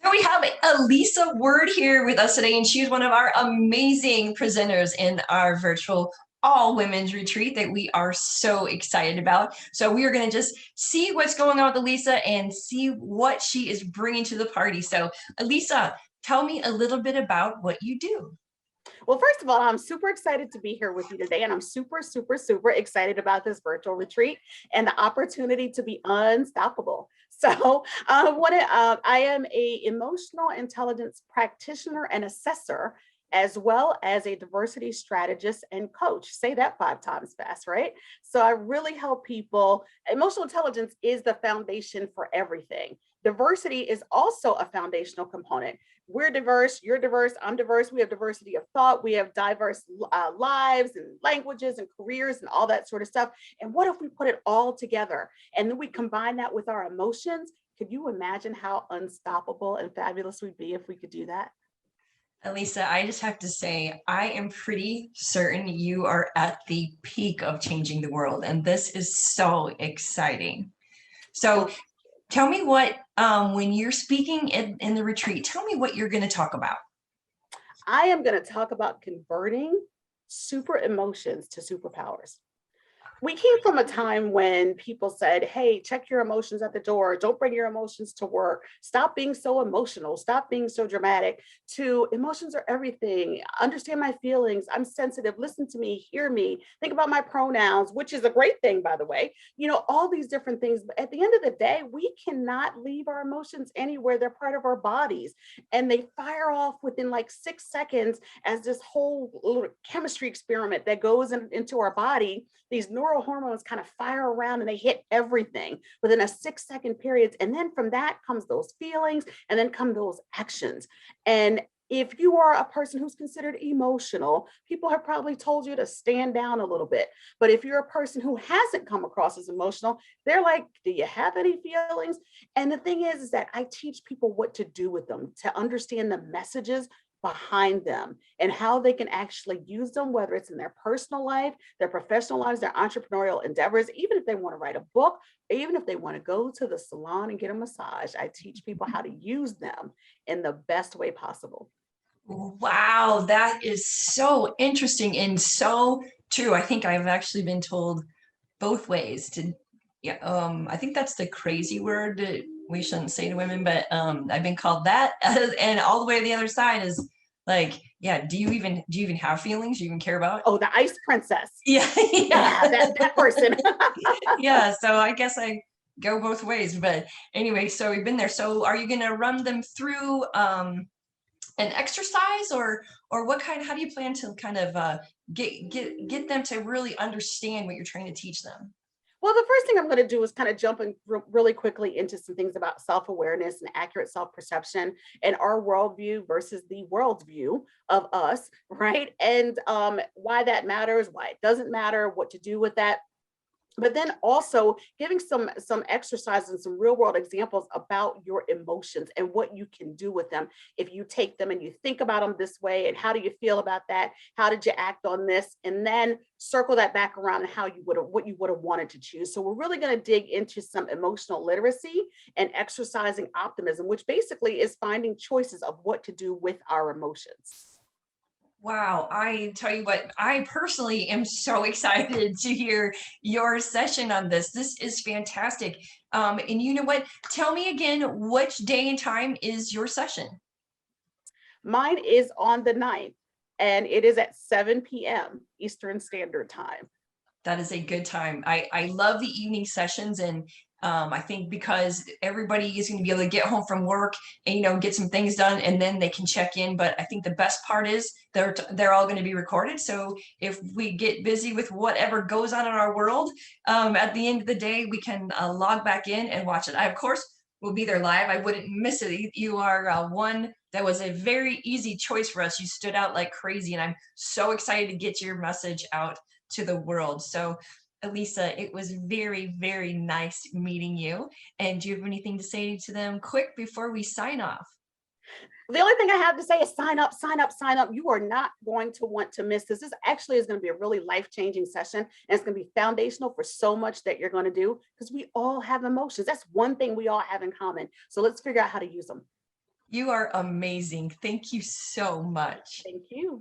So we have Aleasa Word here with us today, and she's one of our amazing presenters in our virtual all women's retreat that we are so excited about. So we are going to just see what's going on with Aleasa and see what she is bringing to the party. So Aleasa, tell me a little bit about what you do. Well, first of all, I'm super excited to be here with you today, and I'm super excited about this virtual retreat and the opportunity to be unstoppable. So, I am a emotional intelligence practitioner and assessor, as well as a diversity strategist and coach. Say that 5 times fast, right? So I really help people. Emotional intelligence is the foundation for everything. Diversity is also a foundational component. We're diverse, you're diverse, I'm diverse. We have diversity of thought. We have diverse lives and languages and careers and all that sort of stuff. And what if we put it all together and then we combine that with our emotions? Could you imagine how unstoppable and fabulous we'd be if we could do that? Aleasa, I just have to say, I am pretty certain you are at the peak of changing the world, and this is so exciting. So Well, tell me when you're speaking in the retreat, tell me what you're going to talk about. I am going to talk about converting super emotions to superpowers. We came from a time when people said, hey, check your emotions at the door. Don't bring your emotions to work. Stop being so emotional. Stop being so dramatic. To emotions are everything. Understand my feelings. I'm sensitive. Listen to me. Hear me. Think about my pronouns, which is a great thing, by the way. All these different things. But at the end of the day, we cannot leave our emotions anywhere. They're part of our bodies. And they fire off within like 6 seconds as this whole little chemistry experiment that goes into our body. These neurohormones kind of fire around and they hit everything within a 6 second period. And then from that comes those feelings and then come those actions. And if you are a person who's considered emotional, people have probably told you to stand down a little bit. But if you're a person who hasn't come across as emotional, they're like, do you have any feelings? And the thing is that I teach people what to do with them, to understand the messages behind them and how they can actually use them, whether it's in their personal life, their professional lives, their entrepreneurial endeavors, even if they want to write a book, even if they want to go to the salon and get a massage. I teach people how to use them in the best way possible. Wow, that is so interesting and so true. I think I've actually been told both ways to, yeah, I think that's the crazy word that we shouldn't say to women, but I've been called that. And all the way to the other side is like, yeah, do you even have feelings? Do you even care about? Oh, the ice princess. Yeah, Yeah, yeah. that person. Yeah, so I guess I go both ways. But anyway, so we've been there. So are you gonna run them through an exercise or what kind, how do you plan to kind of get them to really understand what you're trying to teach them? Well, the first thing I'm going to do is kind of jump in really quickly into some things about self-awareness and accurate self-perception and our worldview versus the world's view of us, right? And why that matters, why it doesn't matter, what to do with that, but then also giving some exercises and some real world examples about your emotions and what you can do with them if you take them and you think about them this way. And how do you feel about that? How did you act on this? And then circle that back around and how you would have, what you would have wanted to choose. So we're really going to dig into some emotional literacy and exercising optimism, which basically is finding choices of what to do with our emotions. Wow, I tell you what, I personally am so excited to hear your session on this. This is fantastic. And you know what? Tell me again, which day and time is your session? Mine is on the 9th, and it is at 7 p.m. Eastern Standard Time. That is a good time. I love the evening sessions, and I think because everybody is going to be able to get home from work and get some things done, and then they can check in. But I think the best part is they're all going to be recorded. So if we get busy with whatever goes on in our world, at the end of the day, we can log back in and watch it. I of course will be there live. I wouldn't miss it. You are one that was a very easy choice for us. You stood out like crazy, and I'm so excited to get your message out to the world. So Aleasa, it was very, very nice meeting you. And do you have anything to say to them quick before we sign off? The only thing I have to say is sign up, sign up, sign up. You are not going to want to miss this. This actually is going to be a really life-changing session, and it's going to be foundational for so much that you're going to do, because we all have emotions. That's one thing we all have in common. So let's figure out how to use them. You are amazing. Thank you so much. Thank you.